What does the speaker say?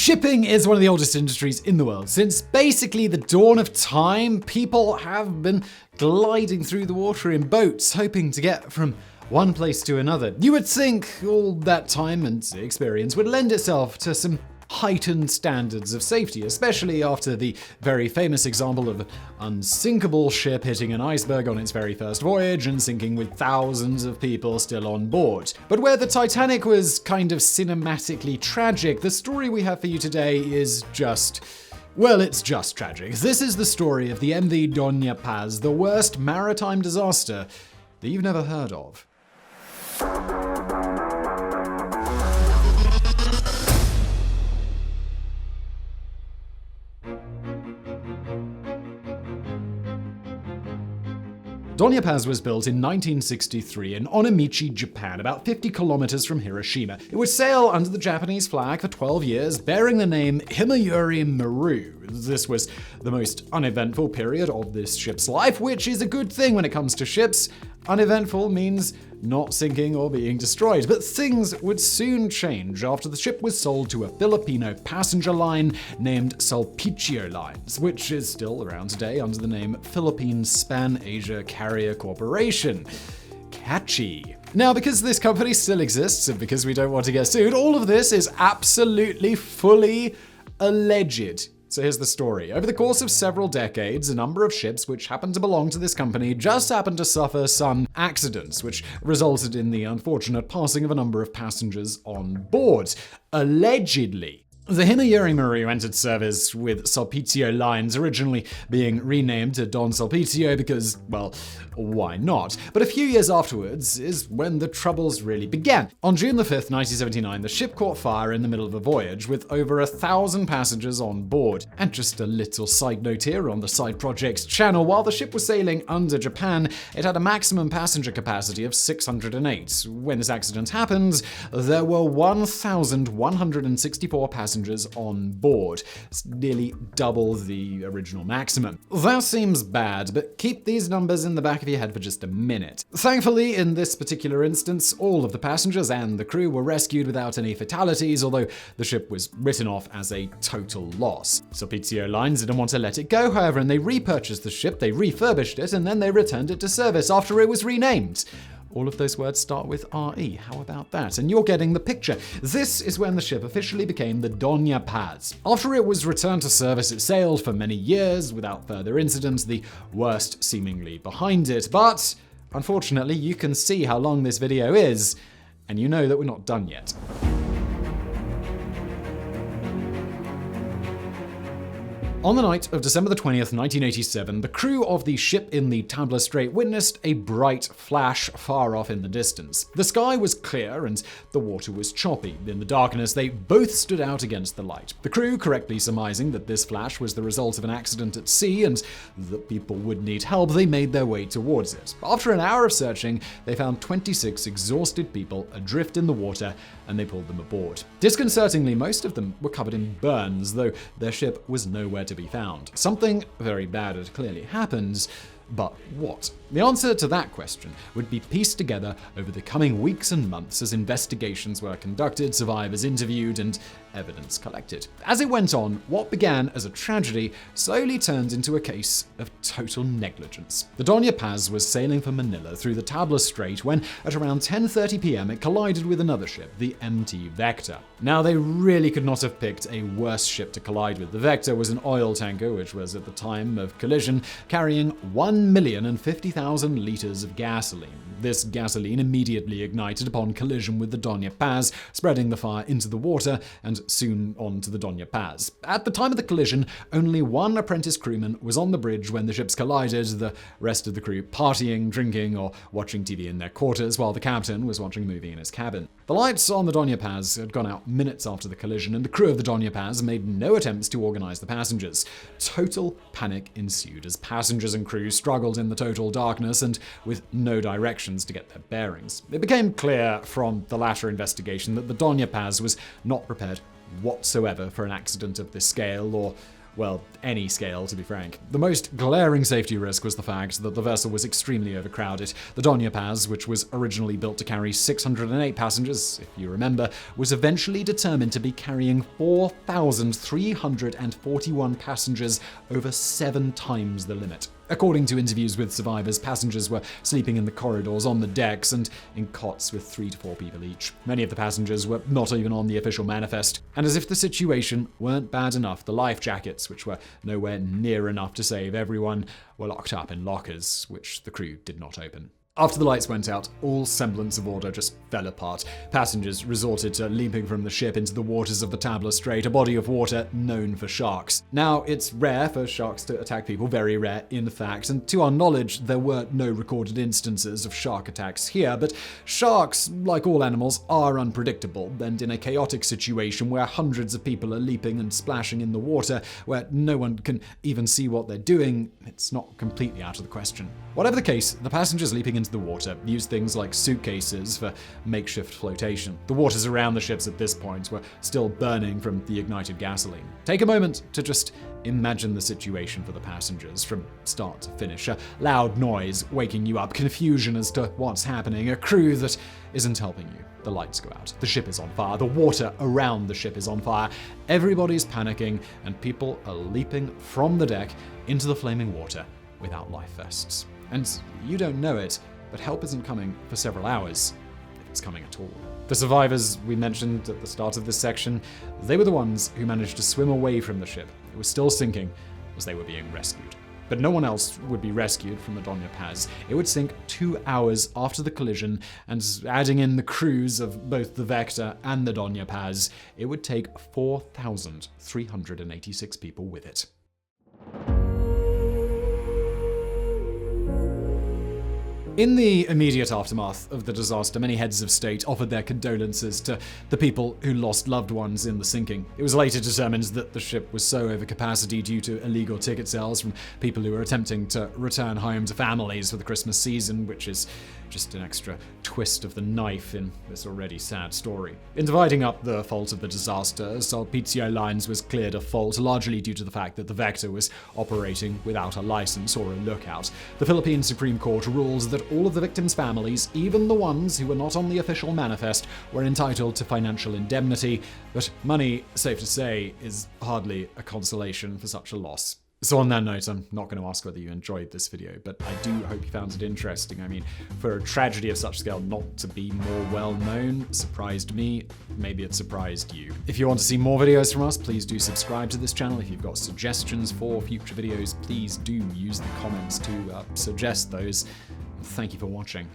Shipping is one of the oldest industries in the world. Since basically the dawn of time, people have been gliding through the water in boats, hoping to get from one place to another. You would think all that time and experience would lend itself to some heightened standards of safety, especially after the very famous example of an unsinkable ship hitting an iceberg on its very first voyage and sinking with thousands of people still on board. But where the Titanic was kind of cinematically tragic, the story we have for you today is it's just tragic. This is the story of the MV Doña Paz, the worst maritime disaster that you've never heard of. Doña Paz was built in 1963 in Onamichi, Japan, about 50 kilometers from Hiroshima. It would sail under the Japanese flag for 12 years, bearing the name Himayuri Maru. This was the most uneventful period of this ship's life, which is a good thing when it comes to ships. Uneventful means not sinking or being destroyed. But things would soon change after the ship was sold to a Filipino passenger line named Sulpicio Lines, which is still around today under the name Philippine Span Asia Carrier Corporation. Catchy. Now, because this company still exists and because we don't want to get sued, all of this is absolutely fully alleged. So here's the story. Over the course of several decades, a number of ships which happened to belong to this company just happened to suffer some accidents, which resulted in the unfortunate passing of a number of passengers on board. Allegedly. The Himayuri Maru entered service with Sulpicio Lines, originally being renamed to Don Sulpicio because, well, why not? But a few years afterwards is when the troubles really began. On June the 5th, 1979, the ship caught fire in the middle of a voyage with over 1,000 passengers on board. And just a little side note here on the Side Projects channel, while the ship was sailing under Japan, it had a maximum passenger capacity of 608. When this accident happened, there were 1,164 passengers on board. It's nearly double the original maximum. That seems bad, but keep these numbers in the back of your head for just a minute. Thankfully, in this particular instance, all of the passengers and the crew were rescued without any fatalities, although the ship was written off as a total loss. Sulpicio Lines didn't want to let it go, however, and they repurchased the ship, they refurbished it, and then they returned it to service after it was renamed. All of those words start with R-E. How about that? And you're getting the picture. This is when the ship officially became the Doña Paz. After it was returned to service, it sailed for many years without further incident, the worst seemingly behind it. But unfortunately, you can see how long this video is, and you know that we're not done yet. On the night of December the 20th, 1987, the crew of the ship in the Tabla Strait witnessed a bright flash far off in the distance. The sky was clear and the water was choppy. In the darkness, they both stood out against the light. The crew correctly surmising that this flash was the result of an accident at sea and that people would need help, they made their way towards it. After an hour of searching, they found 26 exhausted people adrift in the water and they pulled them aboard. Disconcertingly, most of them were covered in burns, though their ship was nowhere to be found. Something very bad had clearly happened, but what? The answer to that question would be pieced together over the coming weeks and months as investigations were conducted, survivors interviewed, and evidence collected. As it went on, what began as a tragedy slowly turned into a case of total negligence. The Doña Paz was sailing for Manila through the Tabla Strait when, at around 10:30 p.m., it collided with another ship, the MT Vector. Now, they really could not have picked a worse ship to collide with. The Vector was an oil tanker, which was, at the time of collision, carrying 1,050,000 liters of gasoline. This gasoline immediately ignited upon collision with the Doña Paz, spreading the fire into the water and soon on to the Doña Paz. At the time of the collision, only one apprentice crewman was on the bridge when the ships collided, the rest of the crew partying, drinking, or watching TV in their quarters, while the captain was watching a movie in his cabin. The lights on the Doña Paz had gone out minutes after the collision, and the crew of the Doña Paz made no attempts to organize the passengers. Total panic ensued as passengers and crew struggled in the total darkness and with no directions to get their bearings. It became clear from the latter investigation that the Doña Paz was not prepared whatsoever for an accident of this scale or well, any scale, to be frank. The most glaring safety risk was the fact that the vessel was extremely overcrowded. The Doña Paz, which was originally built to carry 608 passengers, if you remember, was eventually determined to be carrying 4,341 passengers, over 7 times the limit. According to interviews with survivors, passengers were sleeping in the corridors, on the decks, and in cots with 3 to 4 people each. Many of the passengers were not even on the official manifest. And as if the situation weren't bad enough, the life jackets, which were nowhere near enough to save everyone, were locked up in lockers, which the crew did not open. After the lights went out, all semblance of order just fell apart. Passengers resorted to leaping from the ship into the waters of the Tabla Strait, a body of water known for sharks. Now, it's rare for sharks to attack people, very rare in fact, and to our knowledge, there were no recorded instances of shark attacks here, but sharks, like all animals, are unpredictable, and in a chaotic situation where hundreds of people are leaping and splashing in the water, where no one can even see what they're doing, it's not completely out of the question. Whatever the case, the passengers leaping into the water used things like suitcases for makeshift flotation. The waters around the ships at this point were still burning from the ignited gasoline. Take a moment to just imagine the situation for the passengers from start to finish. A loud noise waking you up, confusion as to what's happening, a crew that isn't helping you. The lights go out, the ship is on fire, the water around the ship is on fire, everybody's panicking, and people are leaping from the deck into the flaming water without life vests. And you don't know it, but help isn't coming for several hours, if it's coming at all. The survivors we mentioned at the start of this section, they were the ones who managed to swim away from the ship. It was still sinking as they were being rescued. But no one else would be rescued from the Doña Paz. It would sink 2 hours after the collision, and adding in the crews of both the Vector and the Doña Paz, it would take 4,386 people with it. In the immediate aftermath of the disaster, many heads of state offered their condolences to the people who lost loved ones in the sinking. It was later determined that the ship was so over capacity due to illegal ticket sales from people who were attempting to return home to families for the Christmas season, which is just an extra twist of the knife in this already sad story. In dividing up the fault of the disaster, Sulpicio Lines was cleared of fault, largely due to the fact that the Vector was operating without a license or a lookout. The Philippine Supreme Court ruled that all of the victims' families, even the ones who were not on the official manifest, were entitled to financial indemnity, but money, safe to say, is hardly a consolation for such a loss. So on that note, I'm not going to ask whether you enjoyed this video, but I do hope you found it interesting. I mean, for a tragedy of such scale not to be more well known surprised me. Maybe it surprised you. If you want to see more videos from us, please do subscribe to this channel. If you've got suggestions for future videos, please do use the comments to suggest those. Thank you for watching.